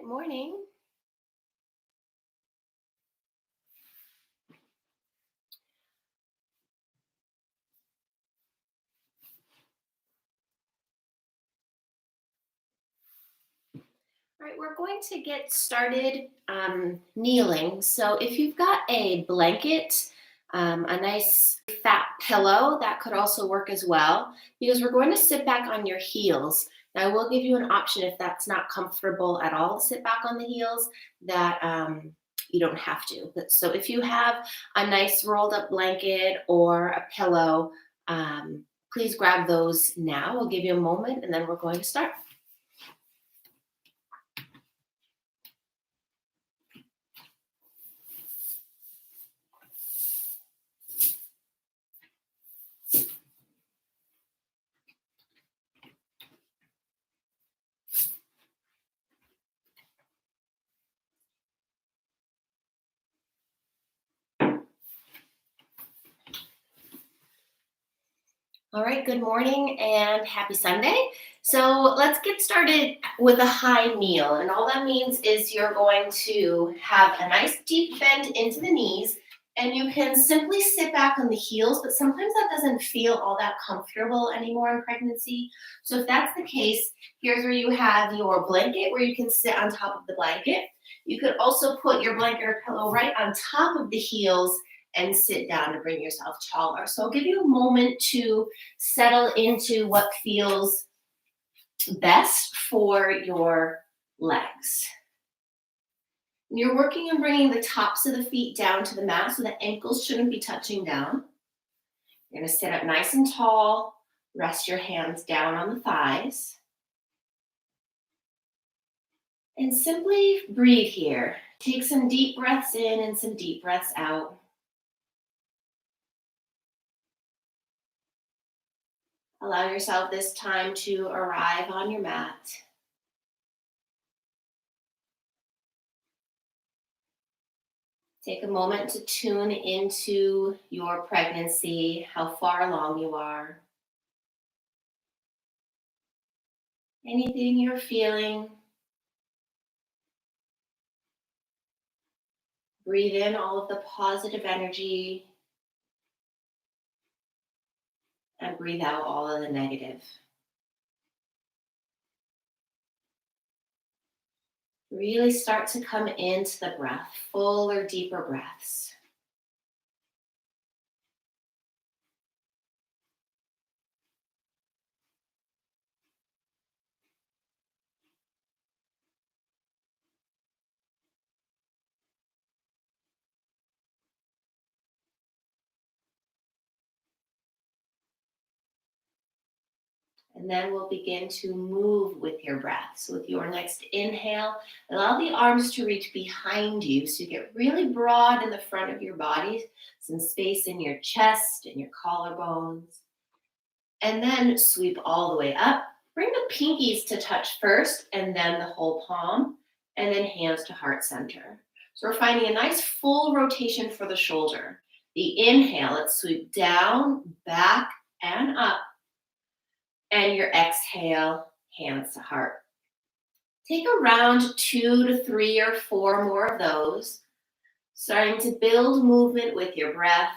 morning. All right, we're going to get started kneeling. So if you've got a blanket, a nice fat pillow, that could also work as well, because we're going to sit back on your heels. Now, I will give you an option if that's not comfortable at all to sit back on the heels, that you don't have to. But so if you have a nice rolled up blanket or a pillow, please grab those now. We'll give you a moment and then we're going to start. All right, good morning and happy Sunday. So let's get started with a high kneel. And all that means is you're going to have a nice deep bend into the knees, and you can simply sit back on the heels, but sometimes that doesn't feel all that comfortable anymore in pregnancy. So if that's the case, here's where you have your blanket where you can sit on top of the blanket. You could also put your blanket or pillow right on top of the heels and sit down to bring yourself taller. So I'll give you a moment to settle into what feels best for your legs. You're working on bringing the tops of the feet down to the mat so the ankles shouldn't be touching down. You're going to sit up nice and tall. Rest your hands down on the thighs. And simply breathe here. Take some deep breaths in and some deep breaths out. Allow yourself this time to arrive on your mat. Take a moment to tune into your pregnancy, how far along you are. Anything you're feeling. Breathe in all of the positive energy and breathe out all of the negative. Really start to come into the breath, fuller, deeper breaths. And then we'll begin to move with your breath. So with your next inhale, allow the arms to reach behind you so you get really broad in the front of your body, some space in your chest and your collarbones. And then sweep all the way up. Bring the pinkies to touch first and then the whole palm, and then hands to heart center. So we're finding a nice full rotation for the shoulder. The inhale, let's sweep down, back, and up. And your exhale, hands to heart. Take around 2 to 3 or 4 more of those, starting to build movement with your breath.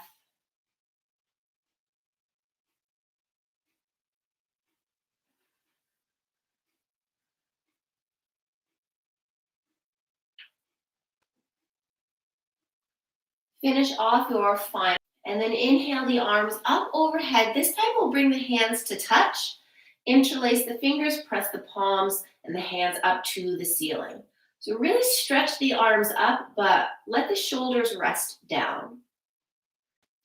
Finish off your final, and then inhale the arms up overhead. This time we'll bring the hands to touch. Interlace the fingers, press the palms and the hands up to the ceiling. So really stretch the arms up, but let the shoulders rest down.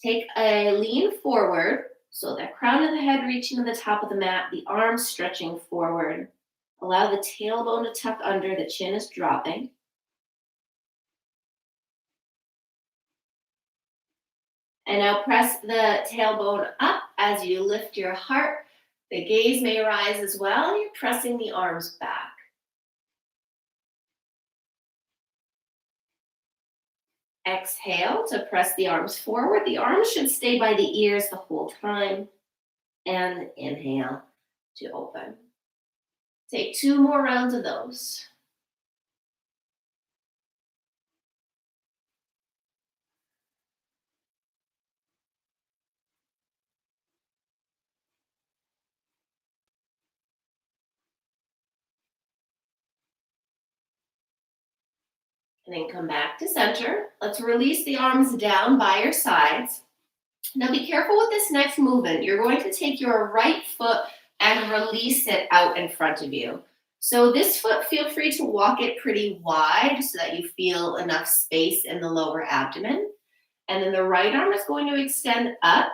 Take a lean forward, so that crown of the head reaching to the top of the mat, the arms stretching forward. Allow the tailbone to tuck under, the chin is dropping. And now press the tailbone up as you lift your heart. The gaze may rise as well, and you're pressing the arms back. Exhale to press the arms forward. The arms should stay by the ears the whole time. And inhale to open. Take 2 more rounds of those. And then come back to center. Let's release the arms down by your sides. Now be careful with this next movement. You're going to take your right foot and release it out in front of you. So this foot, feel free to walk it pretty wide so that you feel enough space in the lower abdomen. And then the right arm is going to extend up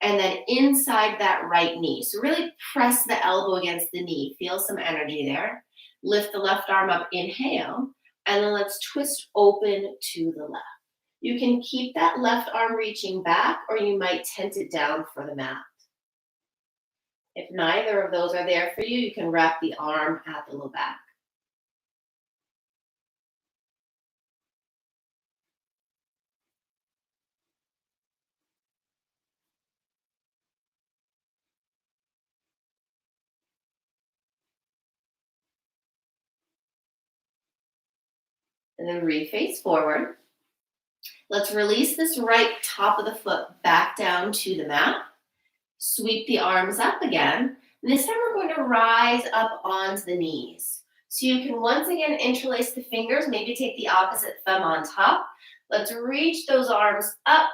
and then inside that right knee. So really press the elbow against the knee. Feel some energy there. Lift the left arm up, inhale, and then let's twist open to the left. You can keep that left arm reaching back, or you might tent it down for the mat. If neither of those are there for you, you can wrap the arm at the low back. And then reface forward. Let's release this right top of the foot back down to the mat. Sweep the arms up again. And this time we're going to rise up onto the knees. So you can once again interlace the fingers, maybe take the opposite thumb on top. Let's reach those arms up.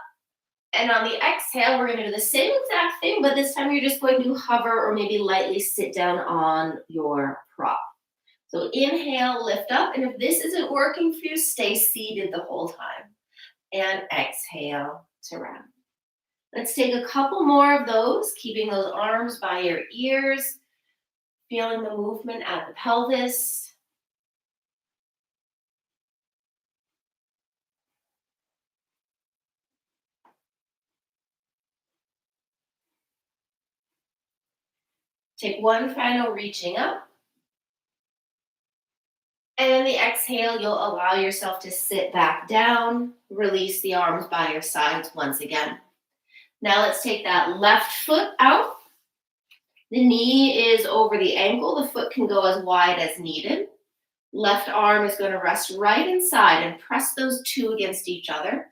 And on the exhale, we're going to do the same exact thing, but this time you're just going to hover or maybe lightly sit down on your prop. So inhale, lift up. And if this isn't working for you, stay seated the whole time. And exhale to round. Let's take a couple more of those, keeping those arms by your ears, feeling the movement at the pelvis. Take one final reaching up. And then the exhale, you'll allow yourself to sit back down, release the arms by your sides once again. Now let's take that left foot out. The knee is over the ankle. The foot can go as wide as needed. Left arm is going to rest right inside and press those two against each other.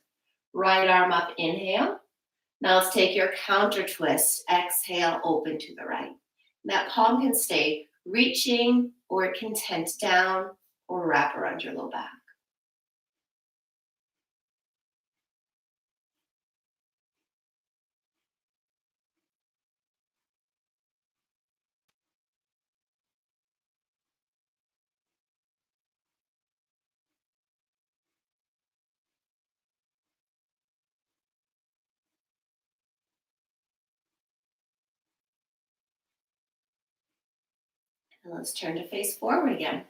Right arm up, inhale. Now let's take your counter twist. Exhale, open to the right. That palm can stay reaching or it can tent down or wrap around your low back. And let's turn to face forward again.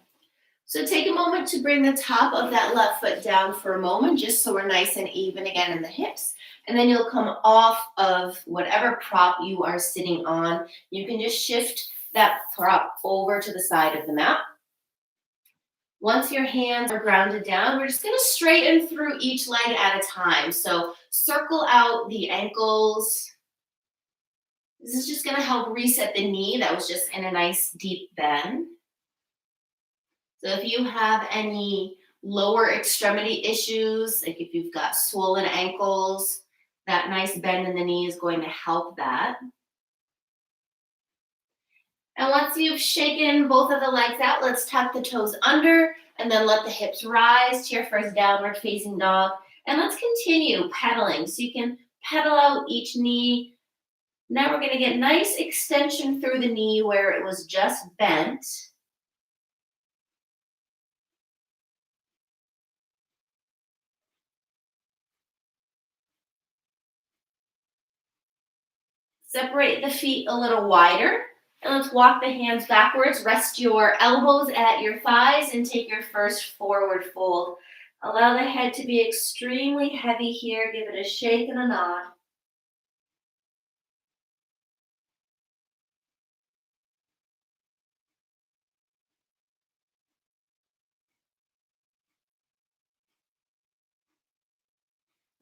So take a moment to bring the top of that left foot down for a moment, just so we're nice and even again in the hips. And then you'll come off of whatever prop you are sitting on. You can just shift that prop over to the side of the mat. Once your hands are grounded down, we're just going to straighten through each leg at a time. So circle out the ankles. This is just going to help reset the knee that was just in a nice deep bend. So if you have any lower extremity issues, like if you've got swollen ankles, that nice bend in the knee is going to help that. And once you've shaken both of the legs out, let's tuck the toes under and then let the hips rise to your first downward facing dog. And let's continue pedaling. So you can pedal out each knee. Now we're going to get nice extension through the knee where it was just bent. Separate the feet a little wider. And let's walk the hands backwards. Rest your elbows at your thighs and take your first forward fold. Allow the head to be extremely heavy here. Give it a shake and a nod.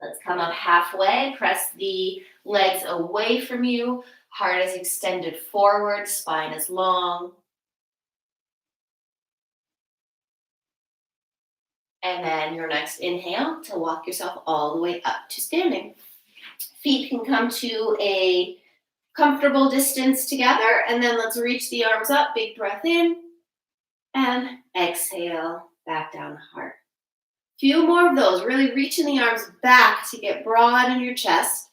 Let's come up halfway. Press the legs away from you. Heart is extended forward. Spine is long. And then your next inhale to walk yourself all the way up to standing. Feet can come to a comfortable distance together. And then let's reach the arms up. Big breath in. And exhale, back down the heart. Few more of those. Really reaching the arms back to get broad in your chest.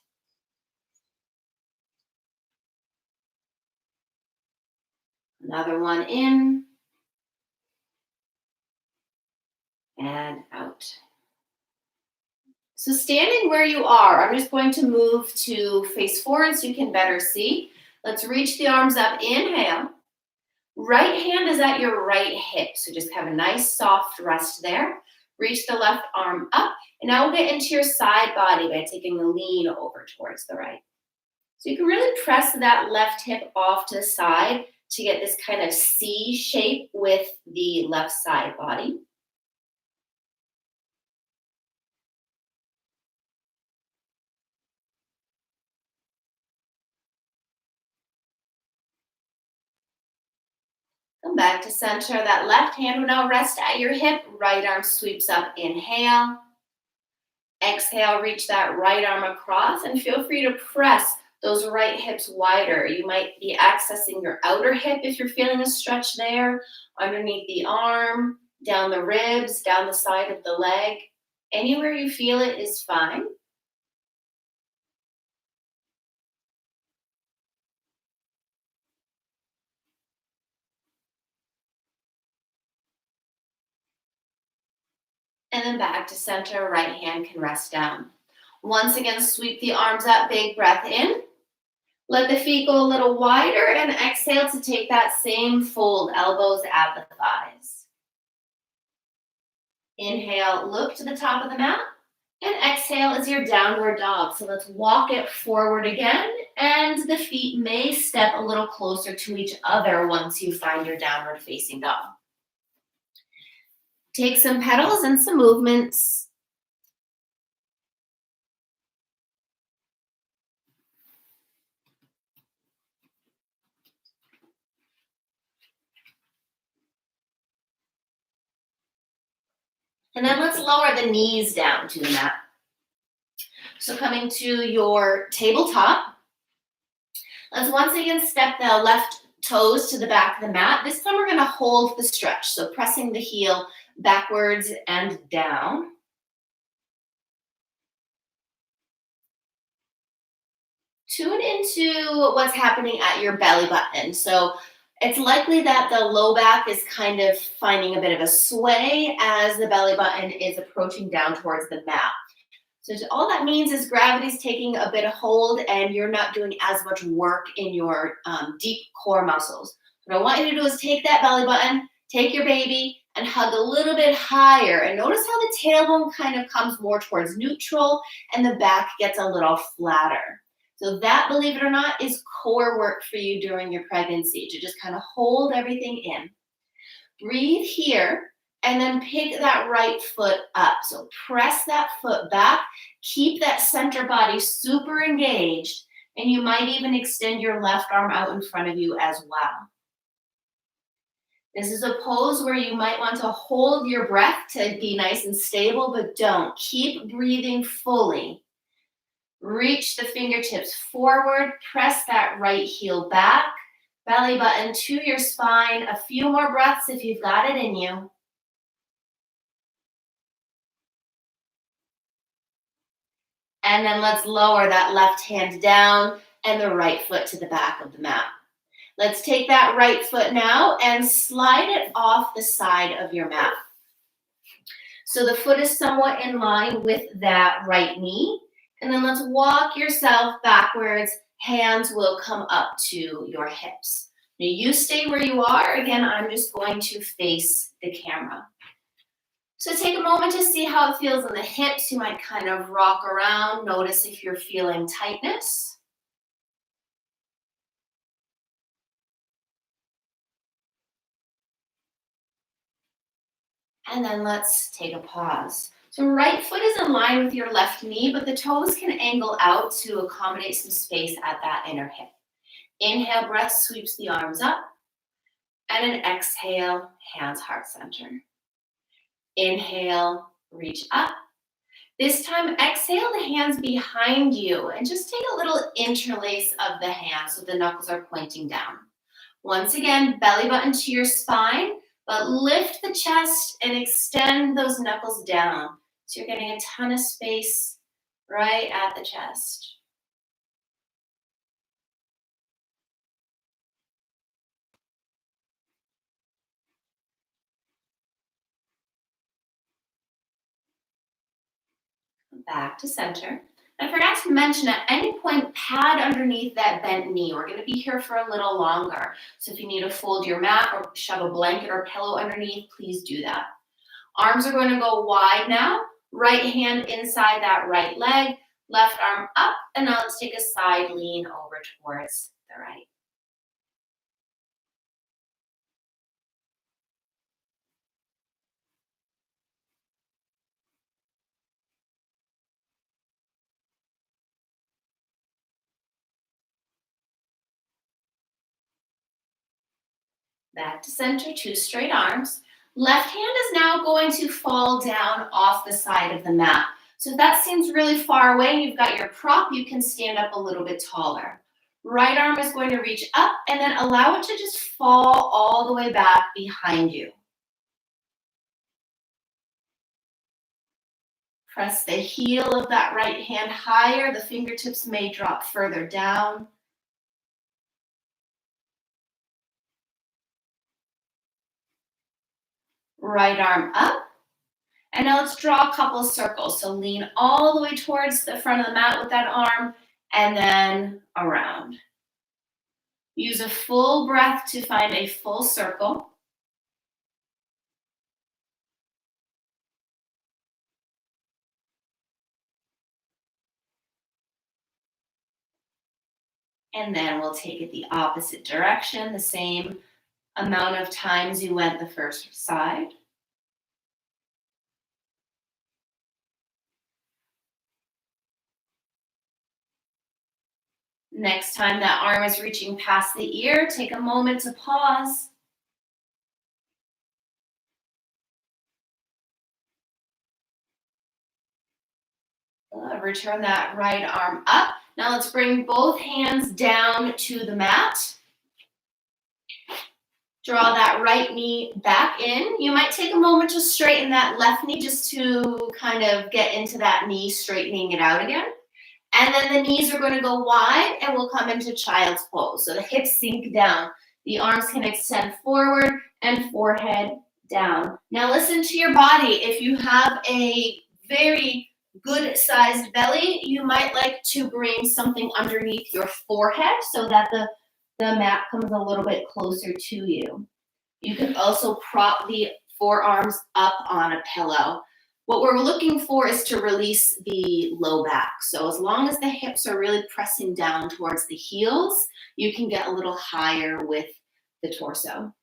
Another one in and out. So standing where you are, I'm just going to move to face forward so you can better see. Let's reach the arms up. Inhale. Right hand is at your right hip, so just have a nice soft rest there. Reach the left arm up, and now we'll get into your side body by taking the lean over towards the right. So you can really press that left hip off to the side to get this kind of C shape with the left side body. Come back to center. That left hand will now rest at your hip. Right arm sweeps up. Inhale. Exhale, reach that right arm across and feel free to press those right hips wider. You might be accessing your outer hip if you're feeling a stretch there, underneath the arm, down the ribs, down the side of the leg. Anywhere you feel it is fine. And then back to center, right hand can rest down. Once again, sweep the arms up, big breath in. Let the feet go a little wider and exhale to take that same fold, elbows at the thighs. Inhale, look to the top of the mat. And exhale is your downward dog. So let's walk it forward again. And the feet may step a little closer to each other once you find your downward facing dog. Take some pedals and some movements. And then let's lower the knees down to the mat. So coming to your tabletop, let's once again step the left toes to the back of the mat. This time we're going to hold the stretch. So pressing the heel backwards and down. Tune into what's happening at your belly button. So it's likely that the low back is kind of finding a bit of a sway as the belly button is approaching down towards the mat. So all that means is gravity's taking a bit of hold and you're not doing as much work in your deep core muscles. What I want you to do is take that belly button, take your baby, and hug a little bit higher. And notice how the tailbone kind of comes more towards neutral and the back gets a little flatter. So that, believe it or not, is core work for you during your pregnancy, to just kind of hold everything in. Breathe here, and then pick that right foot up. So press that foot back, keep that center body super engaged, and you might even extend your left arm out in front of you as well. This is a pose where you might want to hold your breath to be nice and stable, but don't. Keep breathing fully. Reach the fingertips forward, press that right heel back, belly button to your spine. A few more breaths if you've got it in you. And then let's lower that left hand down and the right foot to the back of the mat. Let's take that right foot now and slide it off the side of your mat. So the foot is somewhat in line with that right knee. And then let's walk yourself backwards. Hands will come up to your hips. Now you stay where you are. Again, I'm just going to face the camera. So take a moment to see how it feels in the hips. You might kind of rock around. Notice if you're feeling tightness. And then let's take a pause. So right foot is in line with your left knee, but the toes can angle out to accommodate some space at that inner hip. Inhale, breath sweeps the arms up. And an exhale, hands heart center. Inhale, reach up. This time, exhale the hands behind you and just take a little interlace of the hands so the knuckles are pointing down. Once again, belly button to your spine, But lift the chest and extend those knuckles down. So you're getting a ton of space right at the chest. Back to center. I forgot to mention at any point, pad underneath that bent knee. We're going to be here for a little longer. So if you need to fold your mat or shove a blanket or pillow underneath, please do that. Arms are going to go wide now. Right hand inside that right leg, left arm up, and now let's take a side lean over towards the right. Back to center, two straight arms. Left hand is now going to fall down off the side of the mat. So if that seems really far away and you've got your prop, you can stand up a little bit taller. Right arm is going to reach up and then allow it to just fall all the way back behind you. Press the heel of that right hand higher. The fingertips may drop further down. Right arm up. And now let's draw a couple circles. So lean all the way towards the front of the mat with that arm and then around. Use a full breath to find a full circle. And then we'll take it the opposite direction, the same amount of times you went the first side. Next time that arm is reaching past the ear, take a moment to pause. Return that right arm up. Now let's bring both hands down to the mat. Draw that right knee back in. You might take a moment to straighten that left knee just to kind of get into that knee, straightening it out again. And then the knees are going to go wide and we'll come into child's pose. So the hips sink down. The arms can extend forward and forehead down. Now listen to your body. If you have a very good sized belly, you might like to bring something underneath your forehead so that the mat comes a little bit closer to you. You can also prop the forearms up on a pillow. What we're looking for is to release the low back. So as long as the hips are really pressing down towards the heels, you can get a little higher with the torso.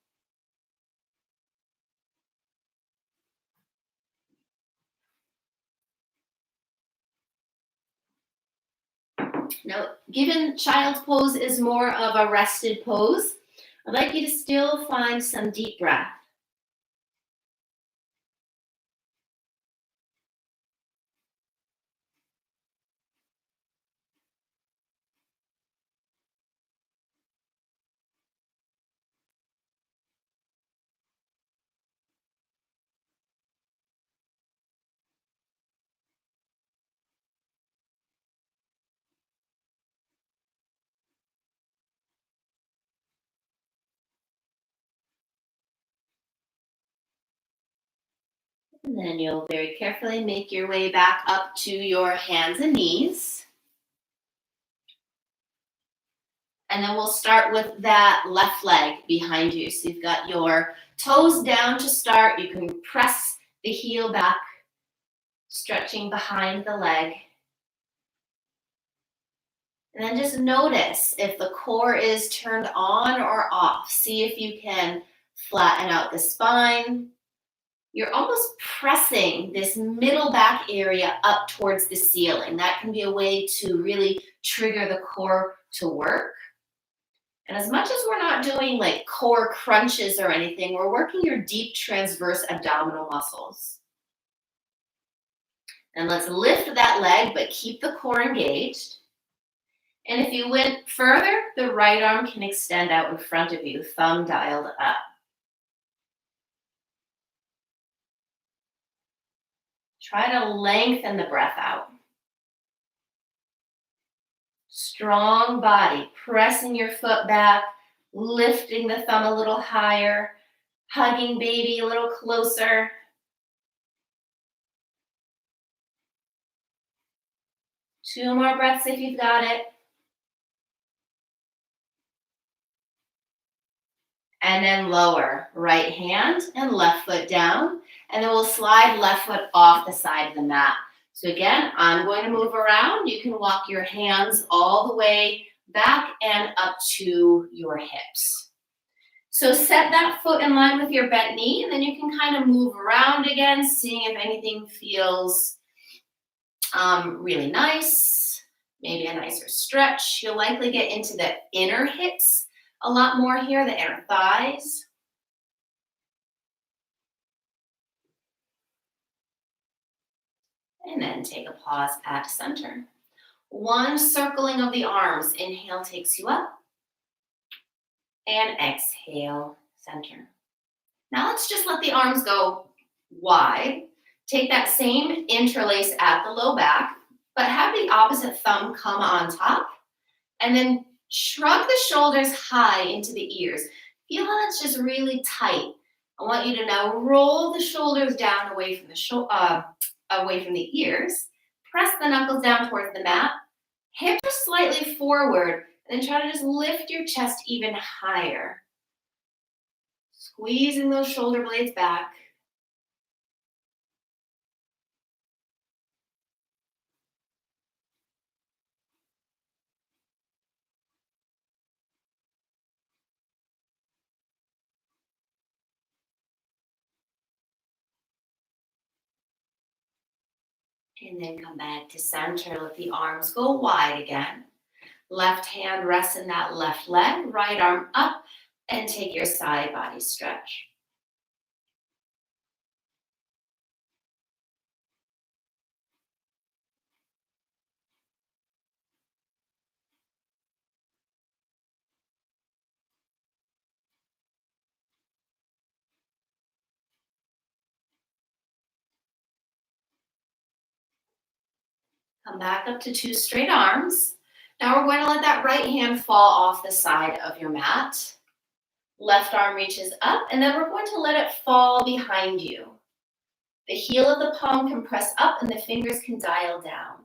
Now, given child's pose is more of a rested pose, I'd like you to still find some deep breath. And then you'll very carefully make your way back up to your hands and knees. And then we'll start with that left leg behind you. So you've got your toes down to start. You can press the heel back, stretching behind the leg. And then just notice if the core is turned on or off. See if you can flatten out the spine. You're almost pressing this middle back area up towards the ceiling. That can be a way to really trigger the core to work. And as much as we're not doing like core crunches or anything, we're working your deep transverse abdominal muscles. And let's lift that leg, but keep the core engaged. And if you went further, the right arm can extend out in front of you, thumb dialed up. Try to lengthen the breath out. Strong body, pressing your foot back, lifting the thumb a little higher, hugging baby a little closer. Two more breaths if you've got it. And then lower, right hand and left foot down. And then we'll slide left foot off the side of the mat. So again, I'm going to move around. You can walk your hands all the way back and up to your hips. So set that foot in line with your bent knee, and then you can kind of move around again, seeing if anything feels really nice, maybe a nicer stretch. You'll likely get into the inner hips a lot more here, the inner thighs. And then take a pause at center. One circling of the arms. Inhale takes you up. And exhale, center. Now let's just let the arms go wide. Take that same interlace at the low back, but have the opposite thumb come on top. And then shrug the shoulders high into the ears. Feel how that's just really tight. I want you to now roll the shoulders down away from the ears. Press the knuckles down towards the mat. Hips are slightly forward. And then try to just lift your chest even higher. Squeezing those shoulder blades back. And then come back to center. Let the arms go wide again. Left hand rests in that left leg. Right arm up. And take your side body stretch. Come back up to two straight arms. Now we're going to let that right hand fall off the side of your mat. Left arm reaches up, and then we're going to let it fall behind you. The heel of the palm can press up, and the fingers can dial down.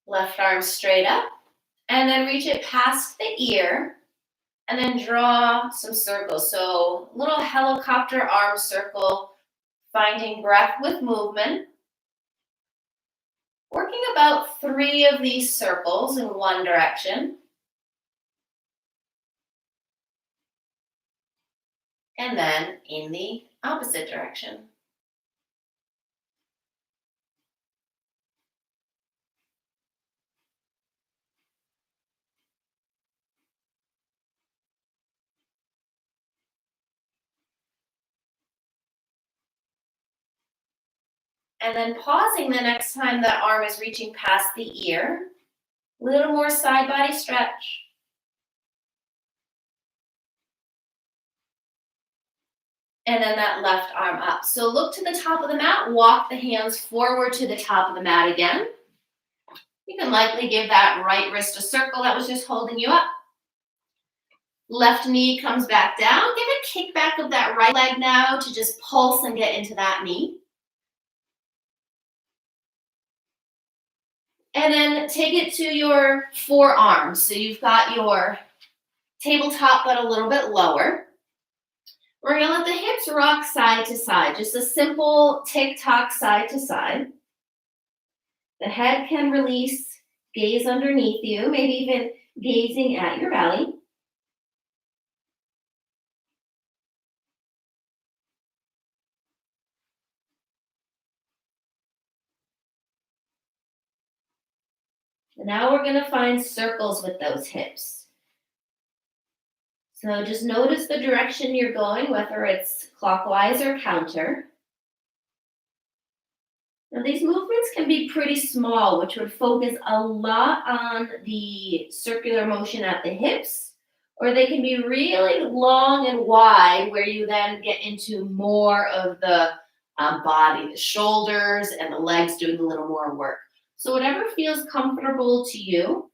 Left arm straight up, and then reach it past the ear, and then draw some circles. So little helicopter arm circle, finding breath with movement. Working about 3 of these circles in one direction. And then in the opposite direction. And then pausing the next time that arm is reaching past the ear. A little more side body stretch. And then that left arm up. So look to the top of the mat, walk the hands forward to the top of the mat again. You can likely give that right wrist a circle that was just holding you up. Left knee comes back down. Give a kick back of that right leg now to just pulse and get into that knee. And then take it to your forearms. So you've got your tabletop, but a little bit lower. We're going to let the hips rock side to side. Just a simple tick-tock side to side. The head can release, gaze underneath you, maybe even gazing at your belly. And now we're going to find circles with those hips. So just notice the direction you're going, whether it's clockwise or counter. Now, these movements can be pretty small, which would focus a lot on the circular motion at the hips, or they can be really long and wide, where you then get into more of the body, the shoulders and the legs doing a little more work. So, whatever feels comfortable to you.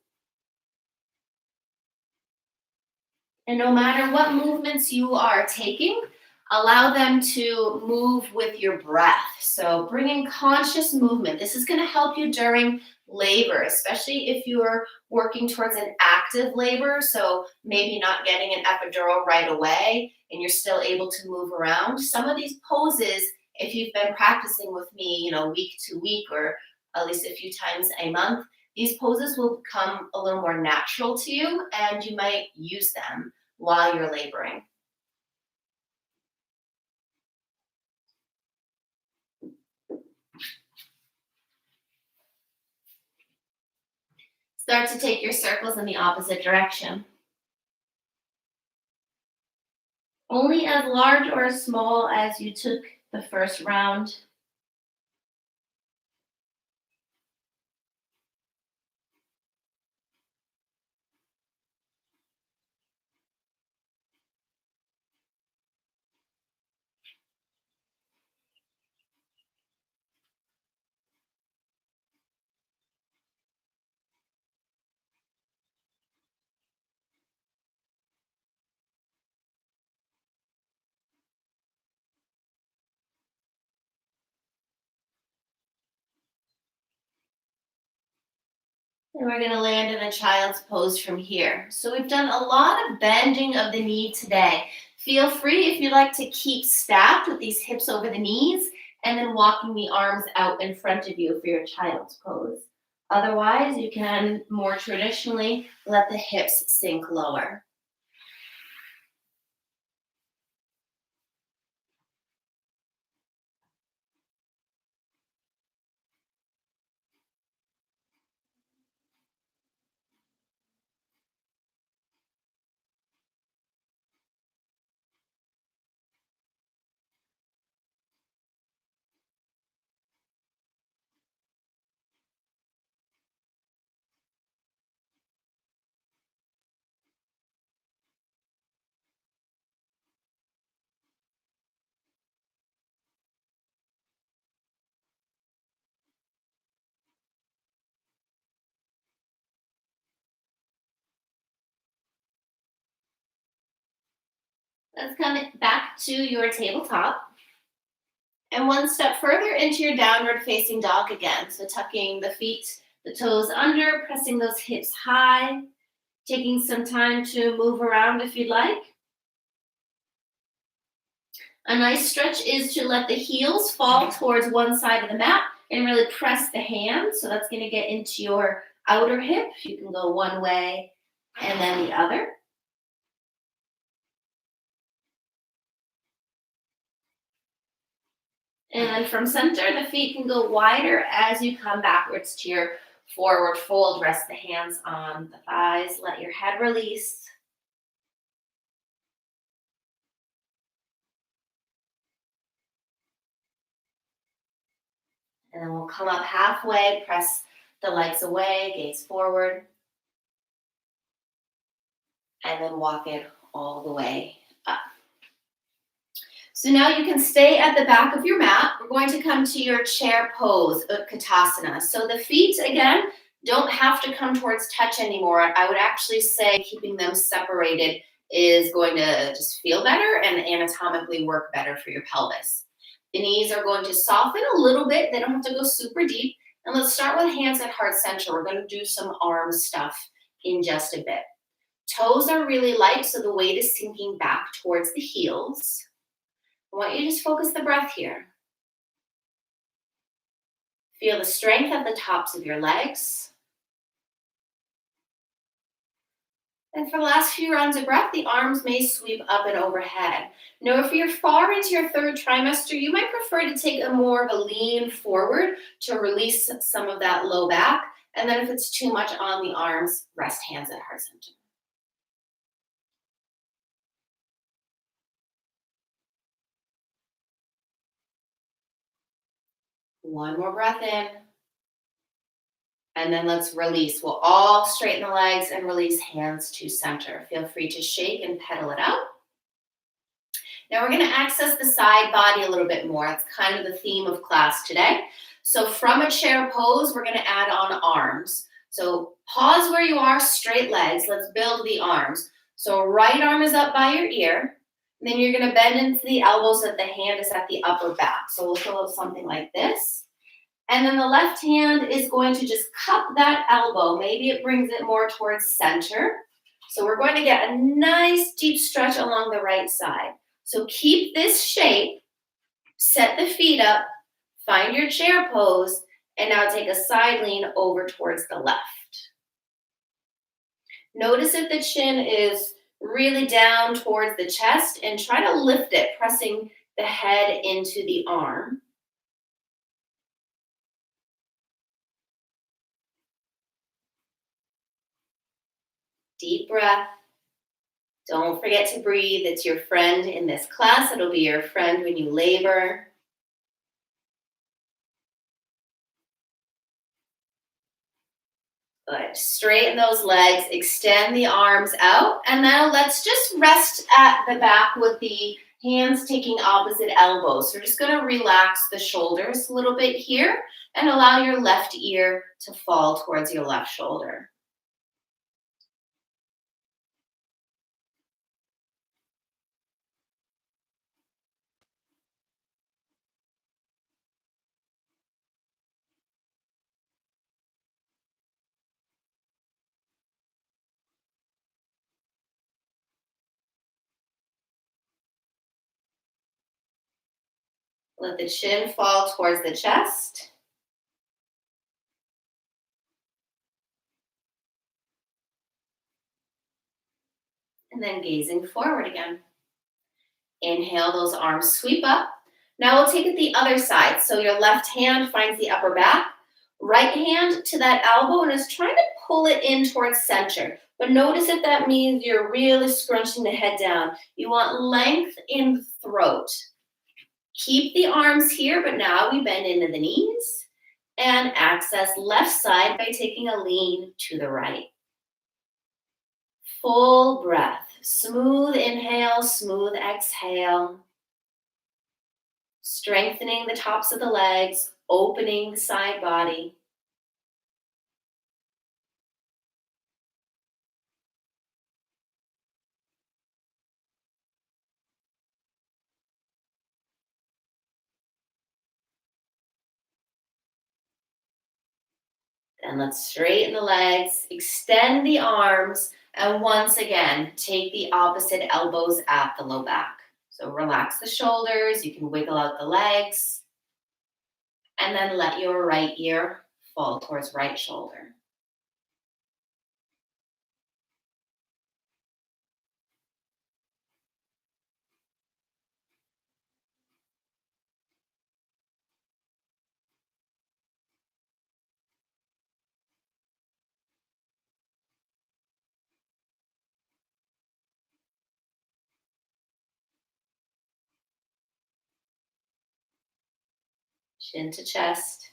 And no matter what movements you are taking, allow them to move with your breath. So bring in conscious movement. This is going to help you during labor, especially if you're working towards an active labor. So maybe not getting an epidural right away and you're still able to move around. Some of these poses, if you've been practicing with me, week to week or at least a few times a month, these poses will become a little more natural to you and you might use them while you're laboring. Start to take your circles in the opposite direction. Only as large or as small as you took the first round. And we're going to land in a child's pose from here. So we've done a lot of bending of the knee today. Feel free if you like to keep stacked with these hips over the knees and then walking the arms out in front of you for your child's pose. Otherwise, you can more traditionally let the hips sink lower. Let's come back to your tabletop. And one step further into your downward facing dog again. So tucking the feet, the toes under, pressing those hips high, taking some time to move around if you'd like. A nice stretch is to let the heels fall towards one side of the mat and really press the hands. So that's going to get into your outer hip. You can go one way and then the other. And then from center, the feet can go wider as you come backwards to your forward fold. Rest the hands on the thighs. Let your head release. And then we'll come up halfway, press the legs away, gaze forward. And then walk it all the way up. So now you can stay at the back of your mat. We're going to come to your chair pose, Utkatasana. So the feet, again, don't have to come towards touch anymore. I would actually say keeping them separated is going to just feel better and anatomically work better for your pelvis. The knees are going to soften a little bit. They don't have to go super deep. And let's start with hands at heart center. We're going to do some arm stuff in just a bit. Toes are really light, so the weight is sinking back towards the heels. I want you to just focus the breath here. Feel the strength at the tops of your legs. And for the last few rounds of breath, the arms may sweep up and overhead. Now, if you're far into your third trimester, you might prefer to take a more of a lean forward to release some of that low back. And then if it's too much on the arms, rest hands at heart center. One more breath in. And then let's release. We'll all straighten the legs and release hands to center. Feel free to shake and pedal it out. Now we're going to access the side body a little bit more. It's kind of the theme of class today. So from a chair pose, we're going to add on arms. So pause where you are, straight legs. Let's build the arms. So right arm is up by your ear. And then you're going to bend into the elbows so that the hand is at the upper back. So we'll feel something like this. And then the left hand is going to just cup that elbow. Maybe it brings it more towards center. So we're going to get a nice deep stretch along the right side. So keep this shape, set the feet up, find your chair pose, and now take a side lean over towards the left. Notice if the chin is really down towards the chest and try to lift it, pressing the head into the arm. Deep breath. Don't forget to breathe. It's your friend in this class. It'll be your friend when you labor. Good. Straighten those legs, extend the arms out, and now let's just rest at the back with the hands taking opposite elbows. So we're just going to relax the shoulders a little bit here and allow your left ear to fall towards your left shoulder. Let the chin fall towards the chest. And then gazing forward again. Inhale, those arms sweep up. Now we'll take it the other side. So your left hand finds the upper back. Right hand to that elbow and is trying to pull it in towards center. But notice if that means you're really scrunching the head down. You want length in the throat. Keep the arms here, but now we bend into the knees and access left side by taking a lean to the right. Full breath. Smooth inhale, smooth exhale. Strengthening the tops of the legs, opening the side body. Then let's straighten the legs, extend the arms, and once again, take the opposite elbows at the low back. So relax the shoulders, you can wiggle out the legs, and then let your right ear fall towards right shoulder. Chin to chest.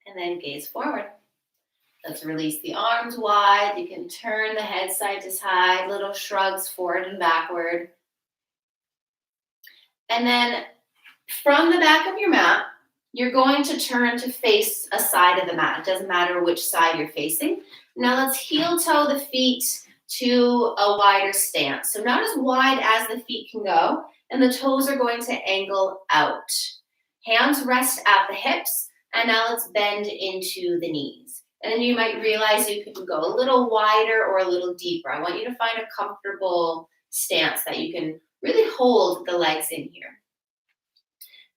And then gaze forward. Let's release the arms wide. You can turn the head side to side, little shrugs forward and backward. And then from the back of your mat, you're going to turn to face a side of the mat. It doesn't matter which side you're facing. Now let's heel toe the feet to a wider stance. So not as wide as the feet can go, and the toes are going to angle out. Hands rest at the hips, and now let's bend into the knees. And then you might realize you can go a little wider or a little deeper. I want you to find a comfortable stance that you can really hold the legs in here.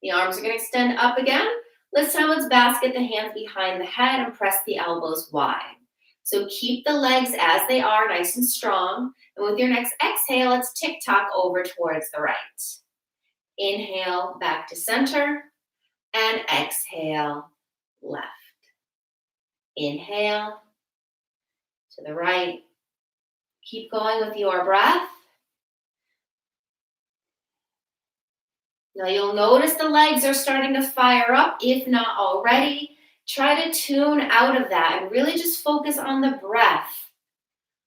The arms are going to extend up again. This time let's basket the hands behind the head and press the elbows wide. So keep the legs as they are, nice and strong. And with your next exhale, let's tick-tock over towards the right. Inhale, back to center. And exhale, left. Inhale to the right. Keep going with your breath. Now you'll notice the legs are starting to fire up, if not already. Try to tune out of that and really just focus on the breath.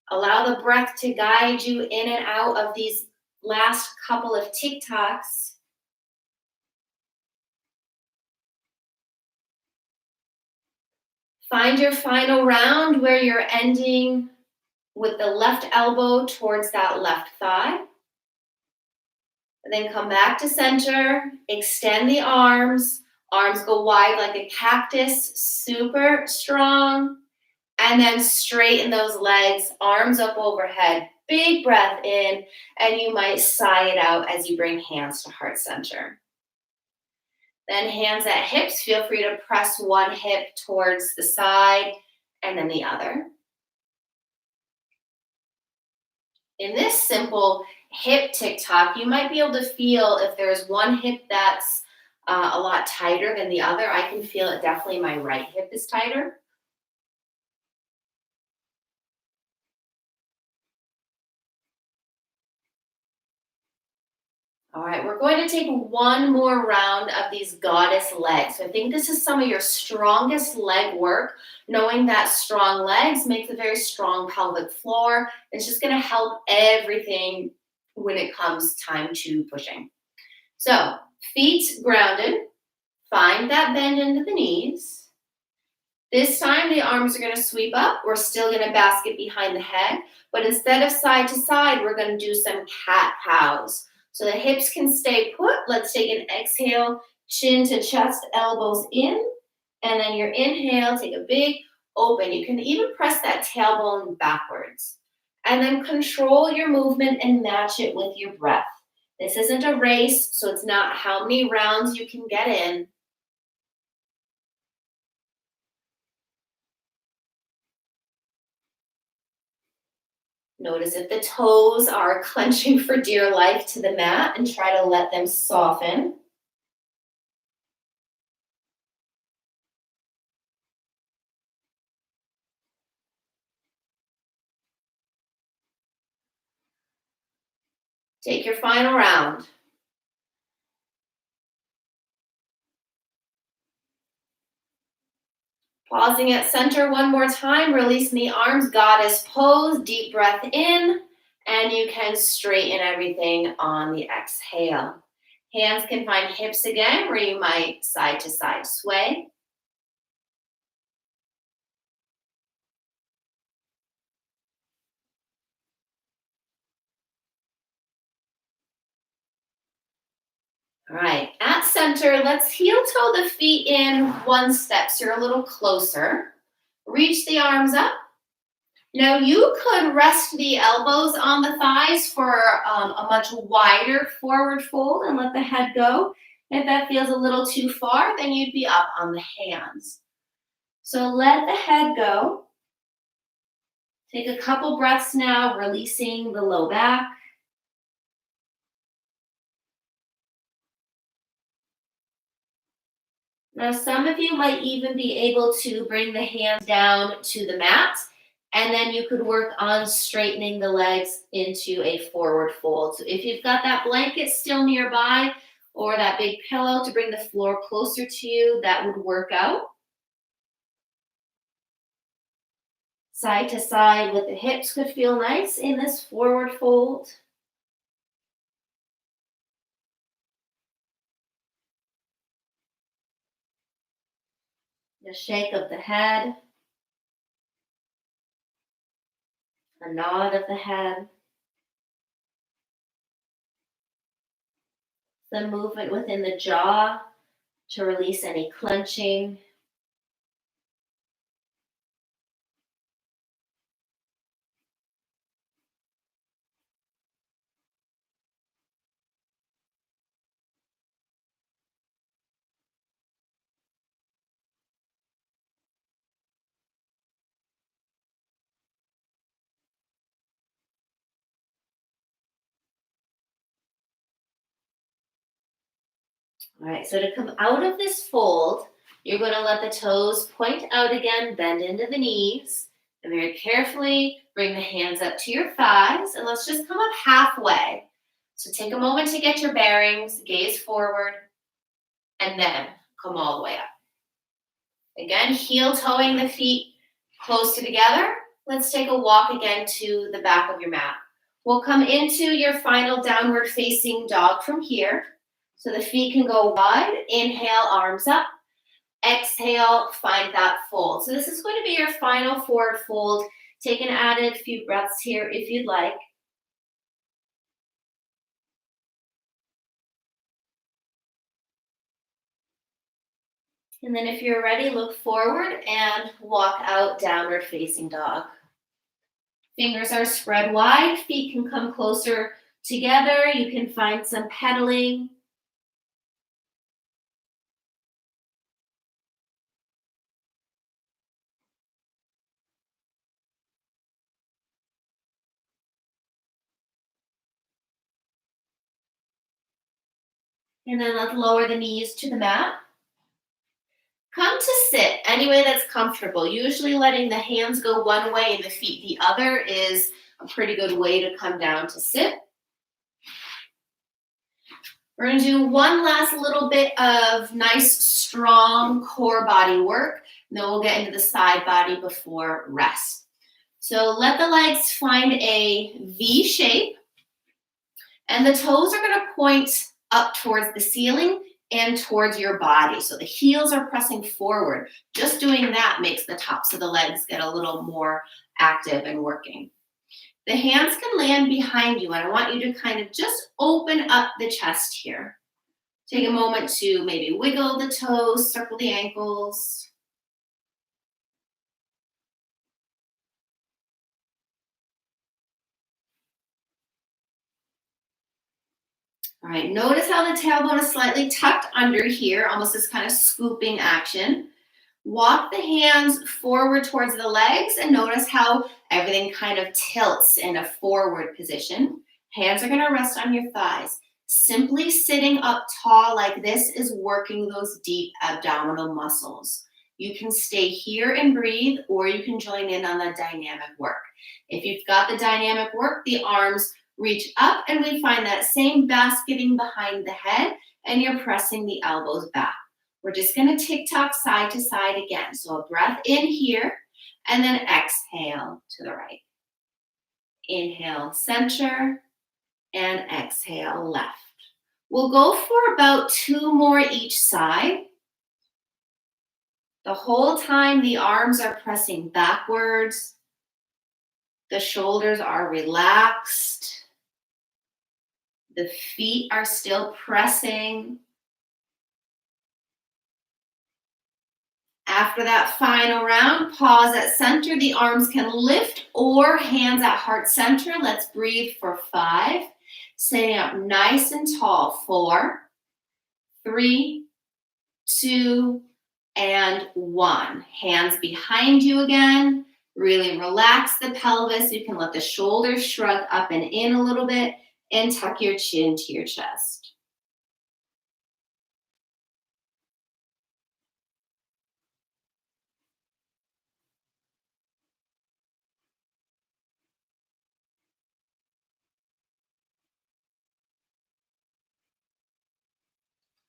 Allow the breath to guide you in and out of these last couple of tick-tocks. Find your final round where you're ending with the left elbow towards that left thigh. And then come back to center, extend the arms. Arms go wide like a cactus, super strong. And then straighten those legs, arms up overhead. Big breath in, and you might sigh it out as you bring hands to heart center. Then hands at hips, feel free to press one hip towards the side and then the other. In this simple hip tick-tock, you might be able to feel if there's one hip that's a lot tighter than the other. I can feel it definitely my right hip is tighter. All right, we're going to take one more round of these goddess legs. So I think this is some of your strongest leg work. Knowing that strong legs makes a very strong pelvic floor. It's just going to help everything when it comes time to pushing. So feet grounded, find that bend into the knees. This time the arms are going to sweep up. We're still going to basket behind the head, but instead of side to side, we're going to do some cat-cows. So the hips can stay put. Let's take an exhale, chin to chest, elbows in. And then your inhale, take a big open. You can even press that tailbone backwards. And then control your movement and match it with your breath. This isn't a race, so it's not how many rounds you can get in. Notice if the toes are clenching for dear life to the mat and try to let them soften. Take your final round. Pausing at center one more time, releasing the arms, goddess pose, deep breath in, and you can straighten everything on the exhale. Hands can find hips again, where you might side to side sway. All right, at center, let's heel toe the feet in one step, so you're a little closer. Reach the arms up. Now you could rest the elbows on the thighs for a much wider forward fold and let the head go. If that feels a little too far, then you'd be up on the hands. So let the head go. Take a couple breaths now, releasing the low back. Now, some of you might even be able to bring the hands down to the mat, and then you could work on straightening the legs into a forward fold. So if you've got that blanket still nearby or that big pillow to bring the floor closer to you, that would work out. Side to side with the hips could feel nice in this forward fold. The shake of the head. A nod of the head. The movement within the jaw to release any clenching. All right, so to come out of this fold, You're going to let the toes point out again, bend into the knees, and very carefully bring the hands up to your thighs, and let's just come up halfway. So take a moment to get your bearings, gaze forward, and then come all the way up. Again, heel toeing the feet close together. Let's take a walk again to the back of your mat. We'll come into your final downward facing dog from here. So the feet can go wide. Inhale, arms up. Exhale, find that fold. So this is going to be your final forward fold. Take an added few breaths here if you'd like. And then if you're ready, look forward and walk out downward facing dog. Fingers are spread wide, feet can come closer together. You can find some pedaling. And then let's lower the knees to the mat. Come to sit any way that's comfortable. Usually letting the hands go one way and the feet the other is a pretty good way to come down to sit. We're going to do one last little bit of nice, strong core body work. And then we'll get into the side body before rest. So let the legs find a V shape. And the toes are going to point up towards the ceiling and towards your body. So the heels are pressing forward. Just doing that makes the tops of the legs get a little more active and working. The hands can land behind you, and I want you to kind of just open up the chest here. Take a moment to maybe wiggle the toes, circle the ankles. All right, notice how the tailbone is slightly tucked under here, almost this kind of scooping action. Walk the hands forward towards the legs and notice how everything kind of tilts in a forward position. Hands are going to rest on your thighs. Simply sitting up tall like this is working those deep abdominal muscles. You can stay here and breathe, or you can join in on the dynamic work. If you've got the dynamic work, the arms reach up and we find that same basketing behind the head, and you're pressing the elbows back. We're just going to tick-tock side to side again. So a breath in here, and then exhale to the right. Inhale, center, and exhale, left. We'll go for about 2 more each side. The whole time the arms are pressing backwards. The shoulders are relaxed. The feet are still pressing. After that final round, pause at center. The arms can lift or hands at heart center. Let's breathe for 5. Sitting up nice and tall. 4, 3, 2, and 1. Hands behind you again. Really relax the pelvis. You can let the shoulders shrug up and in a little bit and tuck your chin to your chest.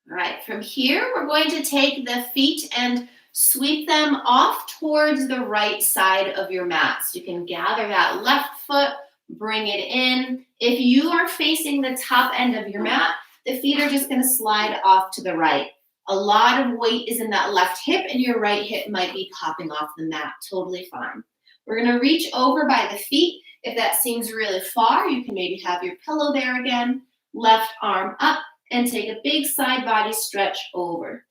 All right, from here, we're going to take the feet and sweep them off towards the right side of your mat. So you can gather that left foot, bring it in. If you are facing the top end of your mat, the feet are just going to slide off to the right. A lot of weight is in that left hip, and your right hip might be popping off the mat. Totally fine. We're going to reach over by the feet. If that seems really far, you can maybe have your pillow there again. Left arm up. And take a big side body stretch over.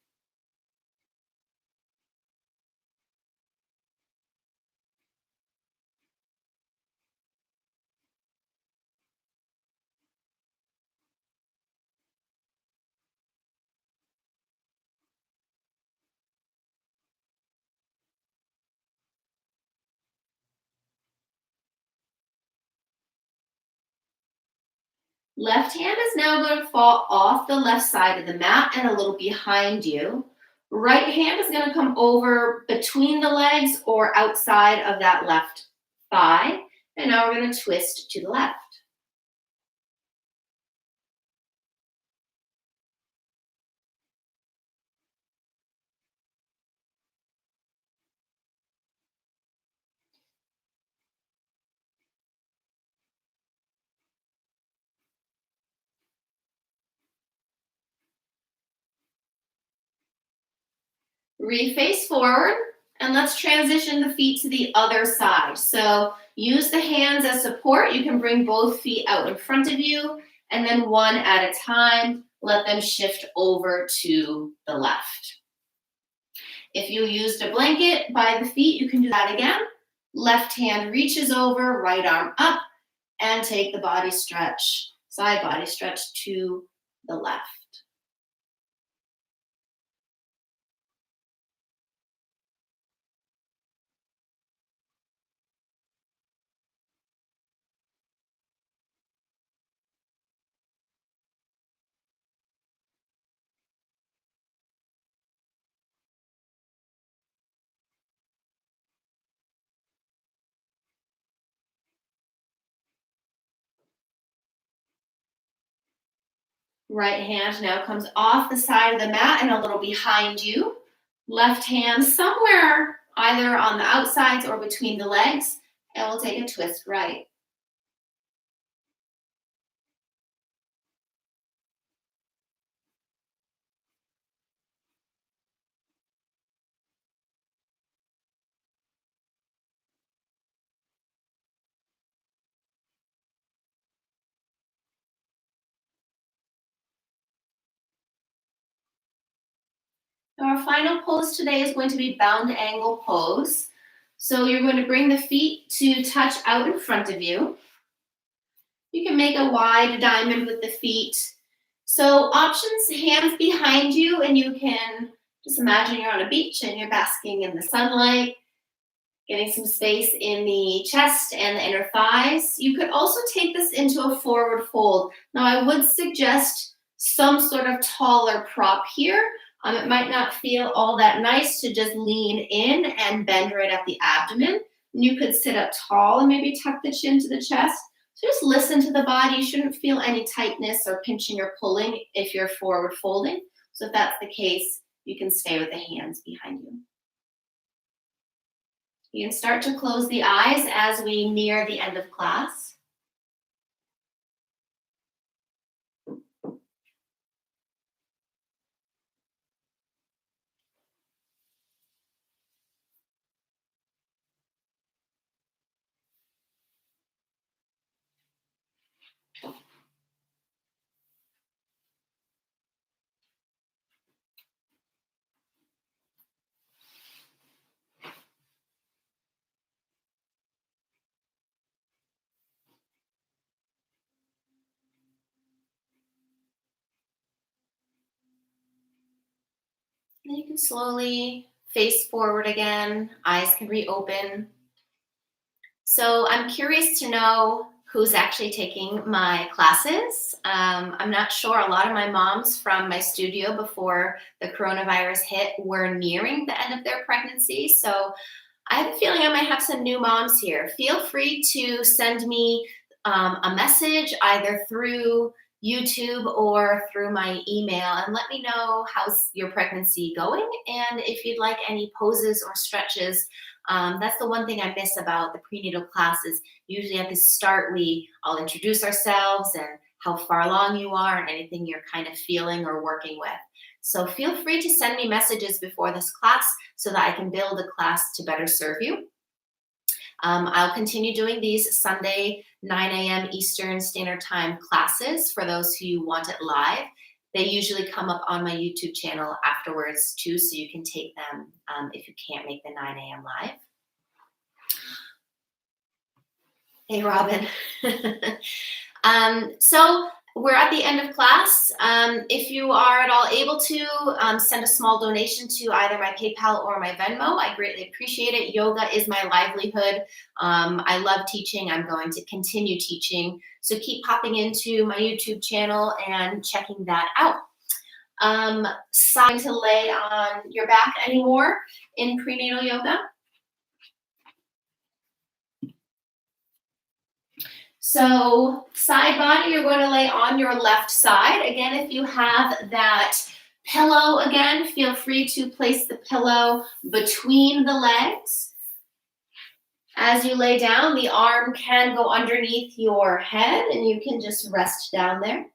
Left hand is now going to fall off the left side of the mat and a little behind you. Right hand is going to come over between the legs or outside of that left thigh. And now we're going to twist to the left. Reface forward, and let's transition the feet to the other side. So use the hands as support. You can bring both feet out in front of you, and then one at a time, let them shift over to the left. If you used a blanket by the feet, you can do that again. Left hand reaches over, right arm up, and take the body stretch, side body stretch to the left. Right hand now comes off the side of the mat and a little behind you. Left hand somewhere either on the outsides or between the legs, and we'll take a twist right. Now our final pose today is going to be bound angle pose. So you're going to bring the feet to touch out in front of you. You can make a wide diamond with the feet. So options, hands behind you, and you can just imagine you're on a beach and you're basking in the sunlight, getting some space in the chest and the inner thighs. You could also take this into a forward fold. Now I would suggest some sort of taller prop here. It might not feel all that nice to just lean in and bend right at the abdomen. You could sit up tall and maybe tuck the chin to the chest. So just listen to the body. You shouldn't feel any tightness or pinching or pulling if you're forward folding. So if that's the case, you can stay with the hands behind you. You can start to close the eyes as we near the end of class. Then you can slowly face forward again. Eyes can reopen. So I'm curious to know who's actually taking my classes. I'm not sure. A lot of my moms from my studio before the coronavirus hit were nearing the end of their pregnancy. So I have a feeling I might have some new moms here. Feel free to send me a message either through YouTube or through my email and let me know how's your pregnancy going and if you'd like any poses or stretches. That's the one thing I miss about the prenatal classes. Usually at the start, I'll introduce ourselves and how far along you are and anything you're kind of feeling or working with. So feel free to send me messages before this class so that I can build a class to better serve you. I'll continue doing these Sunday 9 a.m. Eastern Standard Time classes for those who want it live. They usually come up on my YouTube channel afterwards too, so you can take them if you can't make the 9 a.m. live. Hey, Robin. So we're at the end of class. If you are at all able to send a small donation to either my PayPal or my Venmo, I greatly appreciate it. Yoga is my livelihood. I love teaching. I'm going to continue teaching. So keep popping into my YouTube channel and checking that out. side to lay on your back anymore in prenatal yoga. So side body, you're going to lay on your left side. Again, if you have that pillow, again, feel free to place the pillow between the legs. As you lay down, the arm can go underneath your head and you can just rest down there.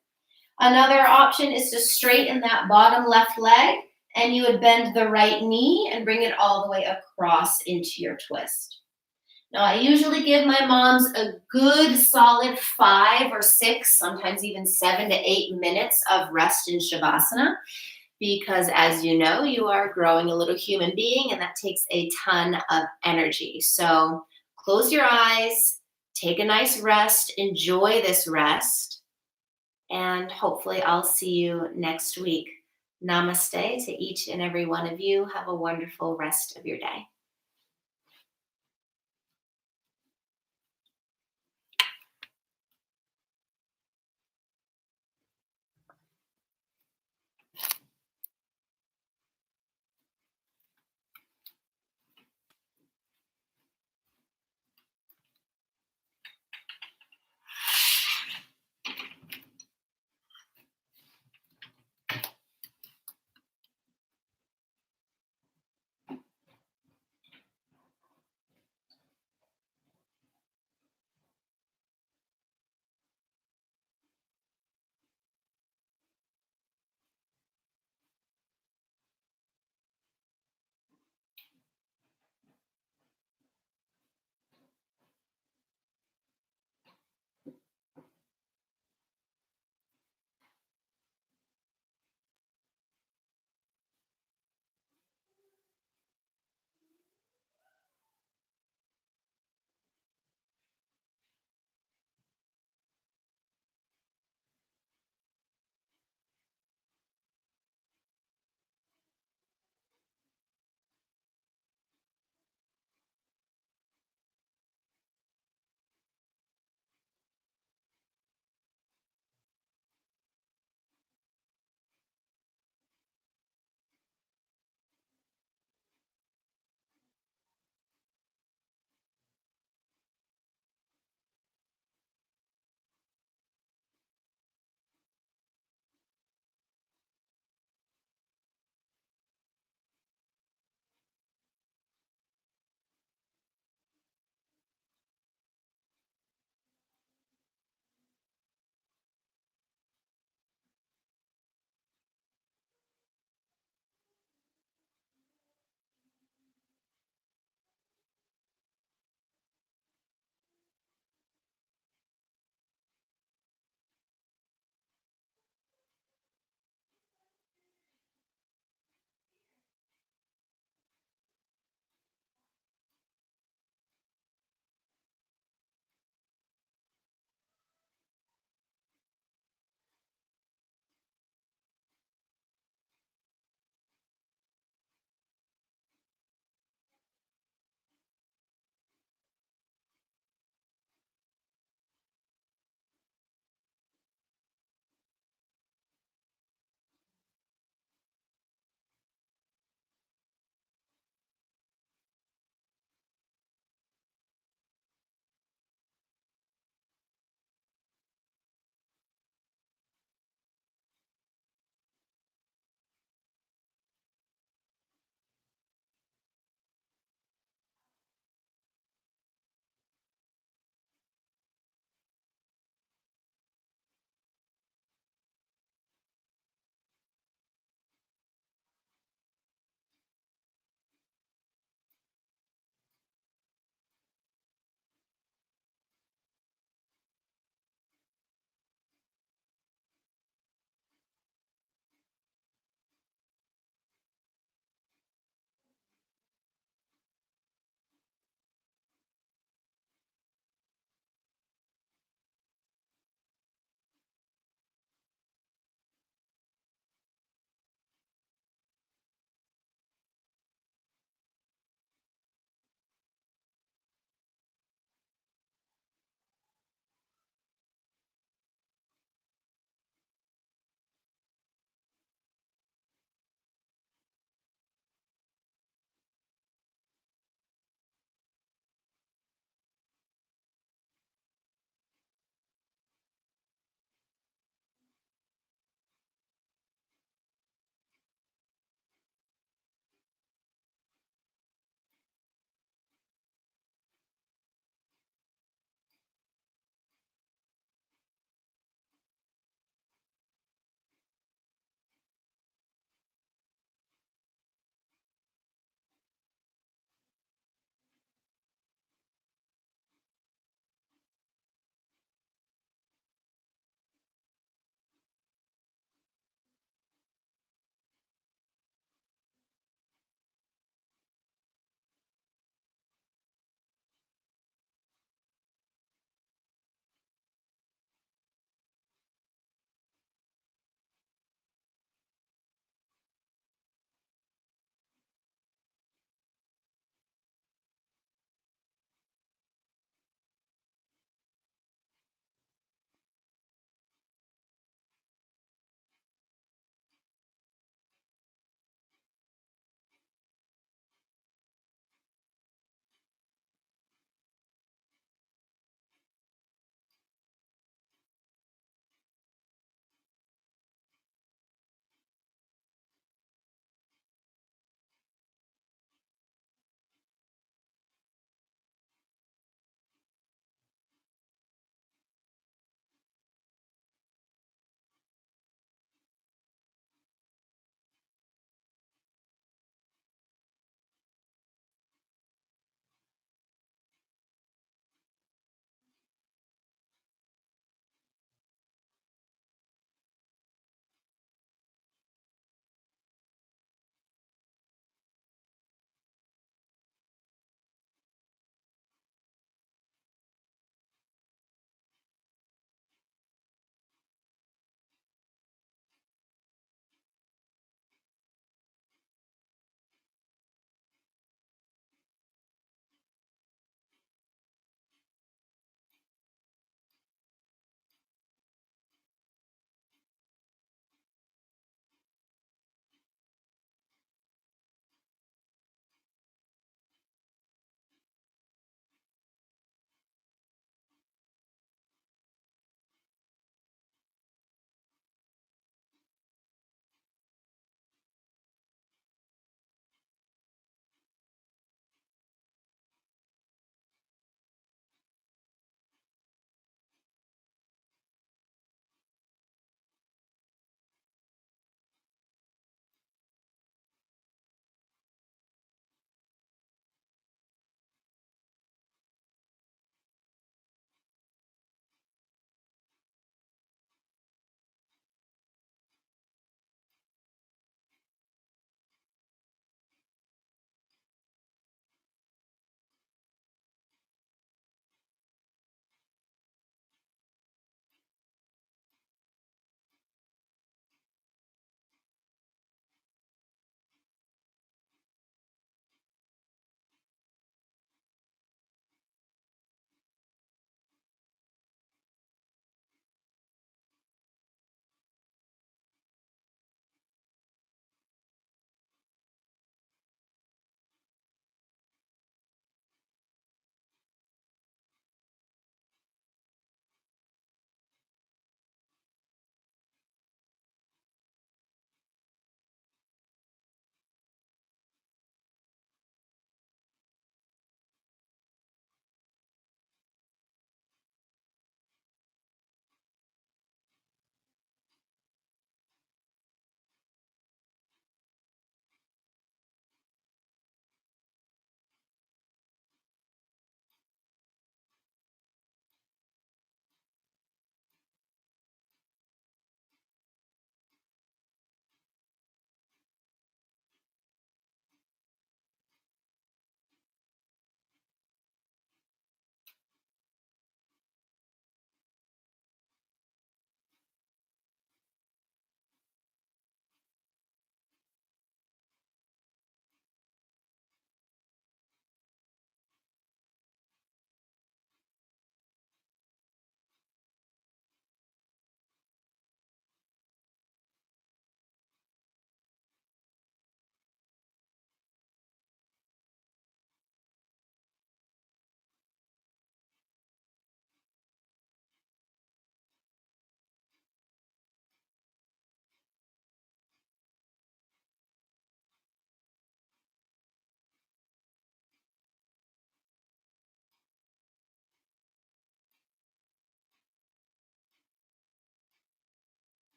Another option is to straighten that bottom left leg, and you would bend the right knee and bring it all the way across into your twist. Now, I usually give my moms a good solid 5 or 6, sometimes even 7 to 8 minutes of rest in Shavasana, because as you know, you are growing a little human being and that takes a ton of energy. So close your eyes, take a nice rest, enjoy this rest, and hopefully I'll see you next week. Namaste to each and every one of you. Have a wonderful rest of your day.